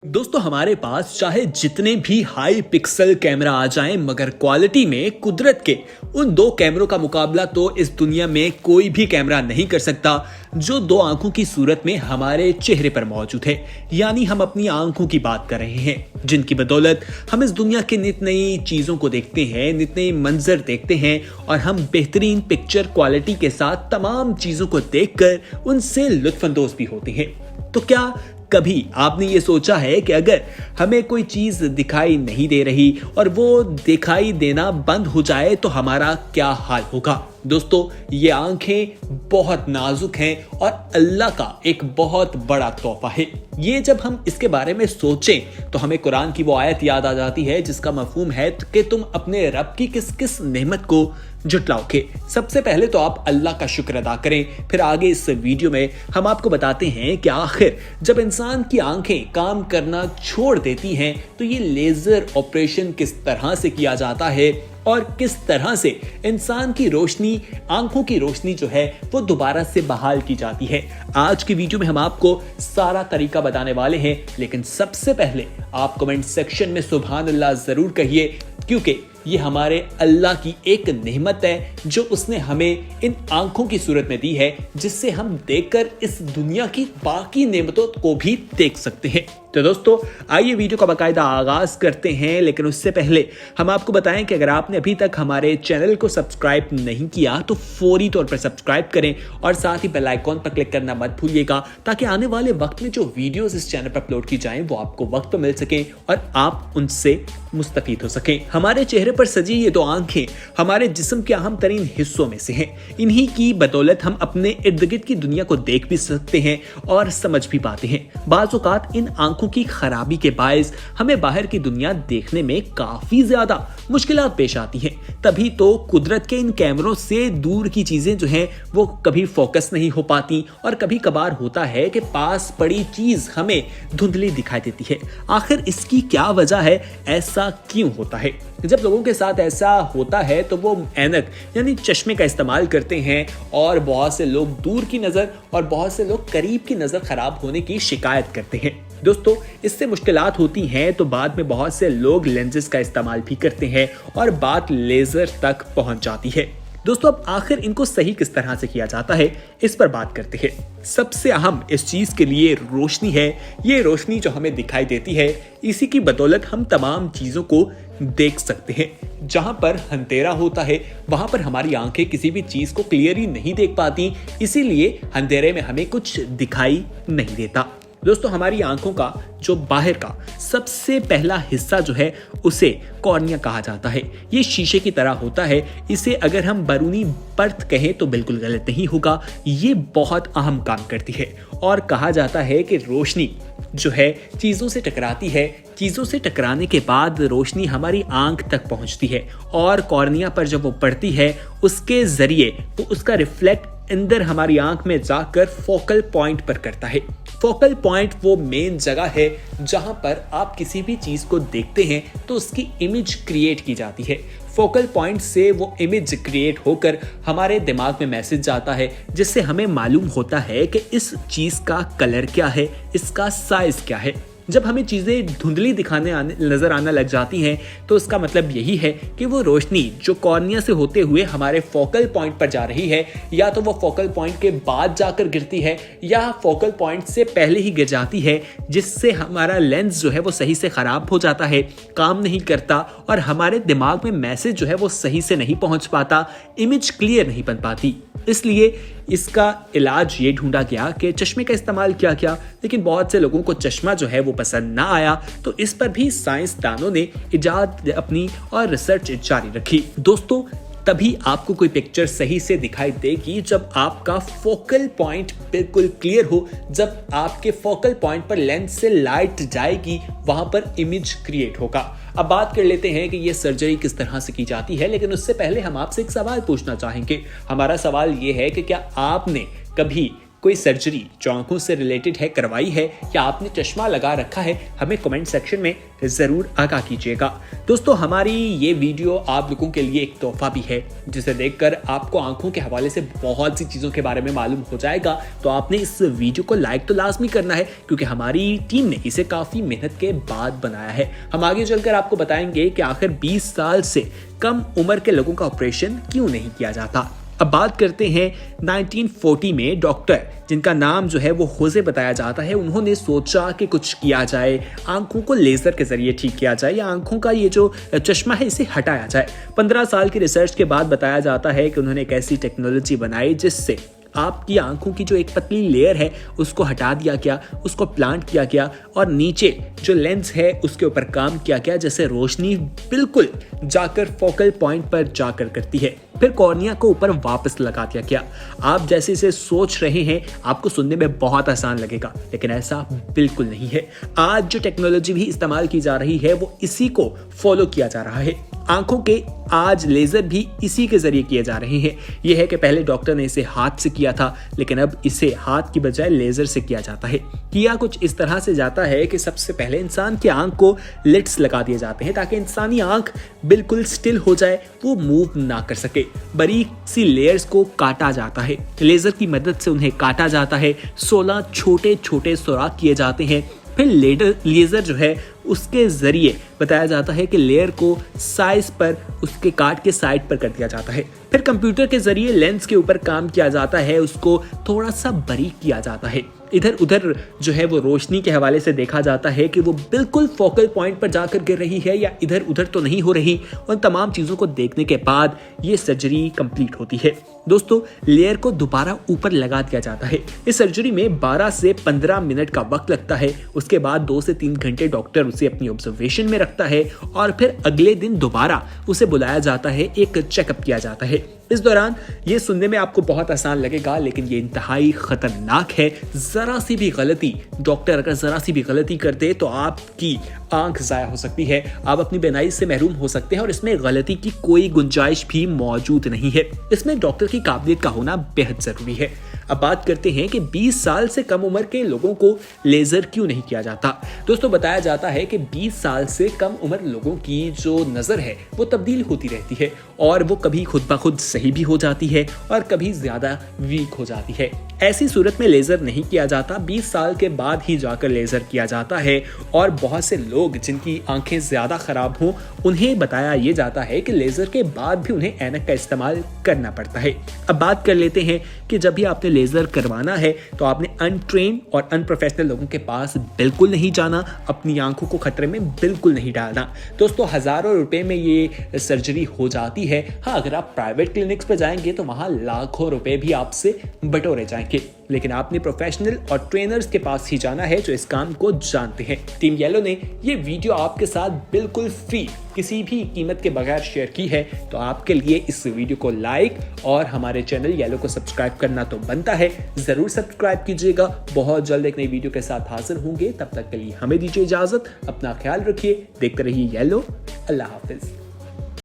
दोस्तों हमारे पास चाहे जितने भी हाई पिक्सल कैमरा आ जाएं मगर क्वालिटी में कुदरत के उन दो कैमरों का मुकाबला तो इस दुनिया में कोई भी कैमरा नहीं कर सकता जो दो आंखों की सूरत में हमारे चेहरे पर मौजूद है। यानी हम अपनी आंखों की बात कर रहे हैं जिनकी बदौलत हम इस दुनिया के नित नई चीजों को देखते हैं, नित नई मंजर देखते हैं और हम बेहतरीन पिक्चर क्वालिटी के साथ तमाम चीजों को देखकर उनसे लुत्फानंदोज भी होते हैं। तो क्या कभी आपने ये सोचा है कि अगर हमें कोई चीज दिखाई नहीं दे रही और वो दिखाई देना बंद हो जाए तो हमारा क्या हाल होगा? दोस्तों ये आंखें बहुत नाजुक हैं और अल्लाह का एक बहुत बड़ा तोहफा है। ये जब हम इसके बारे में सोचें तो हमें कुरान की वो आयत याद आ जाती है जिसका मफहूम है कि तुम अपने रब की किस किस नेमत को जुटलाओगे। सबसे पहले तो आप अल्लाह का शुक्र अदा करें, फिर आगे इस वीडियो में हम आपको बताते हैं कि आखिर जब इंसान की आंखें काम करना छोड़ देती हैं तो ये लेजर ऑपरेशन किस तरह से किया जाता है और किस तरह से इंसान की रोशनी, आंखों की रोशनी जो है वो दोबारा से बहाल की जाती है। आज की वीडियो में हम आपको सारा तरीका बताने वाले हैं, लेकिन सबसे पहले आप कमेंट सेक्शन में सुभान अल्लाह जरूर कहिए क्योंकि ये हमारे अल्लाह की एक नेमत है जो उसने हमें इन आंखों की सूरत में दी है जिससे हम देखकर इस दुनिया की बाकी नेमतों को भी देख सकते हैं। तो दोस्तों आइए वीडियो का बाकायदा आगाज करते हैं, लेकिन उससे पहले हम आपको बताएं कि अगर आपने अभी तक हमारे चैनल को सब्सक्राइब नहीं किया तो फौरी तौर पर सब्सक्राइब करें और साथ ही बेल आइकॉन पर क्लिक करना मत भूलिएगा ताकि आने वाले वक्त में जो वीडियोस इस चैनल पर अपलोड की जाएं वो आपको वक्त पर मिल सके और आप उनसे मुस्तफीद हो सके। हमारे चेहरे पर सजी ये दो आंखें हमारे जिस्म के अहम तरीन हिस्सों में से हैं। इन्हीं की बदौलत हम अपने इर्द गिर्द की दुनिया को देख भी सकते हैं और समझ भी पाते हैं। बाज़ औक़ात इन आंखों की खराबी के बायस हमें बाहर की दुनिया देखने में काफी ज्यादा मुश्किलात पेश आती हैं। तभी तो कुदरत के इन कैमरों से दूर की चीजें जो हैं वो कभी फोकस नहीं हो पाती और कभी कभार होता है कि पास पड़ी चीज हमें धुंधली दिखाई देती है। आखिर इसकी क्या वजह है? ऐसा क्यों होता है? जब लोगों के साथ ऐसा होता है तो वो ऐनक यानी चश्मे का इस्तेमाल करते हैं और बहुत से लोग दूर की नजर और बहुत से लोग करीब की नजर खराब होने की शिकायत करते हैं। दोस्तों इससे मुश्किलात होती हैं तो बाद में बहुत से लोग लेंसेज का इस्तेमाल भी करते हैं और बात लेजर तक पहुंच जाती है। दोस्तों अब आखिर इनको सही किस तरह से किया जाता है इस पर बात करते हैं। सबसे अहम इस चीज के लिए रोशनी है। ये रोशनी जो हमें दिखाई देती है इसी की बदौलत हम तमाम चीजों को देख सकते हैं। जहां पर अंधेरा होता है वहां पर हमारी आंखें किसी भी चीज को क्लियरली नहीं देख पाती, इसीलिए अंधेरे में हमें कुछ दिखाई नहीं देता। दोस्तों हमारी आंखों का जो बाहर का सबसे पहला हिस्सा जो है उसे कॉर्निया कहा जाता है। ये शीशे की तरह होता है। इसे अगर हम बैरूनी परत कहें तो बिल्कुल गलत नहीं होगा। ये बहुत अहम काम करती है और कहा जाता है कि रोशनी जो है चीजों से टकराती है। चीजों से टकराने के बाद रोशनी हमारी आंख तक पहुंचती है और कॉर्निया पर जब वो पड़ती है उसके जरिए वो उसका रिफ्लेक्ट अंदर हमारी आंख में जाकर फोकल पॉइंट पर करता है। फोकल पॉइंट वो मेन जगह है जहां पर आप किसी भी चीज को देखते हैं तो उसकी इमेज क्रिएट की जाती है। फोकल पॉइंट से वो इमेज क्रिएट होकर हमारे दिमाग में मैसेज जाता है जिससे हमें मालूम होता है कि इस चीज का कलर क्या है, इसका साइज क्या है। जब हमें चीजें धुंधली नजर आना लग जाती हैं तो इसका मतलब यही है कि वो रोशनी जो कॉर्निया से होते हुए हमारे फोकल पॉइंट पर जा रही है या तो वो फोकल पॉइंट के बाद जाकर गिरती है या फोकल पॉइंट से पहले ही गिर जाती है, जिससे हमारा लेंस जो है वो सही से खराब हो जाता है, काम नहीं करता और हमारे दिमाग में मैसेज जो है वो सही से नहीं पहुंच पाता, इमेज क्लियर नहीं बन पाती। इसलिए इसका इलाज ये ढूंढा गया कि चश्मे का इस्तेमाल किया गया, लेकिन बहुत से लोगों को चश्मा जो है वो पसंद ना आया तो इस पर भी साइंसदानों ने इजाद अपनी और रिसर्च जारी रखी। दोस्तों तभी आपको कोई पिक्चर सही से दिखाई देगी जब आपका फोकल पॉइंट बिल्कुल क्लियर हो, जब आपके फोकल पॉइंट पर लेंस से लाइट जाएगी वहां पर इमेज क्रिएट होगा। अब बात कर लेते हैं कि ये सर्जरी किस तरह से की जाती है, लेकिन उससे पहले हम आपसे एक सवाल पूछना चाहेंगे। हमारा सवाल ये है कि क्या आपने कभी कोई सर्जरी जो आंखों से रिलेटेड है करवाई है या आपने चश्मा लगा रखा है, हमें कमेंट सेक्शन में जरूर आगाह कीजिएगा। दोस्तों, हमारी ये वीडियो आप लोगों के लिए एक तोहफा भी है, जिसे देखकर आपको आंखों के हवाले से बहुत सी चीजों के बारे में मालूम हो जाएगा। तो आपने इस वीडियो को लाइक तो लाजमी करना है, क्योंकि हमारी टीम ने इसे काफी मेहनत के बाद बनाया है। हम आगे चलकर आपको बताएंगे कि आखिर 20 साल से कम उम्र के लोगों का ऑपरेशन क्यों नहीं किया जाता। अब बात करते हैं 1940 में डॉक्टर जिनका नाम जो है वो होजे बताया जाता है, उन्होंने सोचा कि कुछ किया जाए, आंखों को लेजर के जरिए ठीक किया जाए या आंखों का ये जो चश्मा है इसे हटाया जाए। 15 साल की रिसर्च के बाद बताया जाता है कि उन्होंने एक ऐसी टेक्नोलॉजी बनाई जिससे आपकी आंखों की जो एक पतली लेयर है उसको हटा दिया गया, उसको प्लांट किया गया और नीचे जो लेंस है उसके ऊपर काम किया गया, जैसे रोशनी बिल्कुल जाकर फोकल पॉइंट पर जाकर करती है। फिर कॉर्निया को ऊपर वापस लगा दिया गया। आप जैसे इसे सोच रहे हैं आपको सुनने में बहुत आसान लगेगा, लेकिन ऐसा बिल्कुल नहीं है। आज जो टेक्नोलॉजी भी इस्तेमाल की जा रही है वो इसी को फॉलो किया जा रहा है। आंखों के आज लेजर भी इसी के जरिए किए जा रहे हैं। यह है कि पहले डॉक्टर ने इसे हाथ से किया था, लेकिन अब इसे हाथ की बजाय लेजर से किया जाता है। किया कुछ इस तरह से जाता है कि सबसे पहले इंसान की आंख को लिड्स लगा दिए जाते हैं ताकि इंसानी आंख बिल्कुल स्टिल हो जाए, वो मूव ना कर सके। बारीक सी लेयर्स को काटा जाता है, लेजर की मदद से उन्हें काटा जाता है। 16 छोटे छोटे सुराख किए जाते हैं। फिर लेजर जो है उसके जरिए बताया जाता है कि लेयर को साइज पर उसके काट के साइड पर कर दिया जाता है। फिर कंप्यूटर के जरिए लेंस के ऊपर काम किया जाता है, उसको थोड़ा सा बारीक किया जाता है। इधर उधर जो है वो रोशनी के हवाले से देखा जाता है कि वो बिल्कुल फोकल पॉइंट पर जाकर गिर रही है या इधर उधर तो नहीं हो रही। उन तमाम चीजों को देखने के बाद ये सर्जरी कंप्लीट होती है। दोस्तों, लेयर को दोबारा ऊपर लगा दिया जाता है। इस सर्जरी में 12 से 15 मिनट का वक्त लगता है। उसके बाद 2 से 3 घंटे डॉक्टर उसे अपनी ऑब्जर्वेशन में रखता है और फिर अगले दिन दोबारा उसे बुलाया जाता है, एक चेकअप किया जाता है। इस दौरान ये सुनने में आपको बहुत आसान लगेगा, लेकिन ये इंतहाई खतरनाक है। जरा सी भी गलती, डॉक्टर अगर जरा सी भी गलती कर दे तो आपकी आंख जाया हो सकती है, आप अपनी बीनाई से महरूम हो सकते हैं और इसमें गलती की कोई गुंजाइश भी मौजूद नहीं है। इसमें डॉक्टर की काबिलियत का होना बेहद जरूरी है। अब बात करते हैं कि 20 साल से कम उम्र के लोगों को लेजर क्यों नहीं किया जाता। दोस्तों, बताया जाता है कि 20 साल से कम उम्र लोगों की जो नजर है वो तब्दील होती रहती है और वो कभी खुद ब खुद सही भी हो जाती है और कभी ज्यादा वीक हो जाती है। ऐसी सूरत में लेजर नहीं किया जाता, 20 साल के बाद ही जाकर लेजर किया जाता है। और बहुत से लोग जिनकी आंखें ज्यादा खराब हों उन्हें बताया ये जाता है कि लेजर के बाद भी उन्हें ऐनक का इस्तेमाल करना पड़ता है। अब बात कर लेते हैं कि जब भी आपने लेजर करवाना है तो आपने अनट्रेन और अनप्रोफेशनल लोगों के पास बिल्कुल नहीं जाना, अपनी आंखों को खतरे में बिल्कुल नहीं डालना। दोस्तों, हजारों रुपए में ये सर्जरी हो जाती है। हाँ, अगर आप प्राइवेट क्लिनिक्स पर जाएंगे तो वहां लाखों रुपए भी आपसे बटोरे जाएंगे, लेकिन आपने प्रोफेशनल और ट्रेनर्स के पास ही जाना है जो इस काम को जानते हैं। टीम येलो ने ये वीडियो आपके साथ बिल्कुल फ्री, किसी भी कीमत के बगैर शेयर की है, तो आपके लिए इस वीडियो को लाइक और हमारे चैनल येलो को सब्सक्राइब करना तो बनता है। जरूर सब्सक्राइब कीजिएगा। बहुत जल्द एक नई वीडियो के साथ हाजिर होंगे, तब तक के लिए हमें दीजिए इजाजत। अपना ख्याल रखिए, देखते रहिए येलो। अल्लाह हाफिज।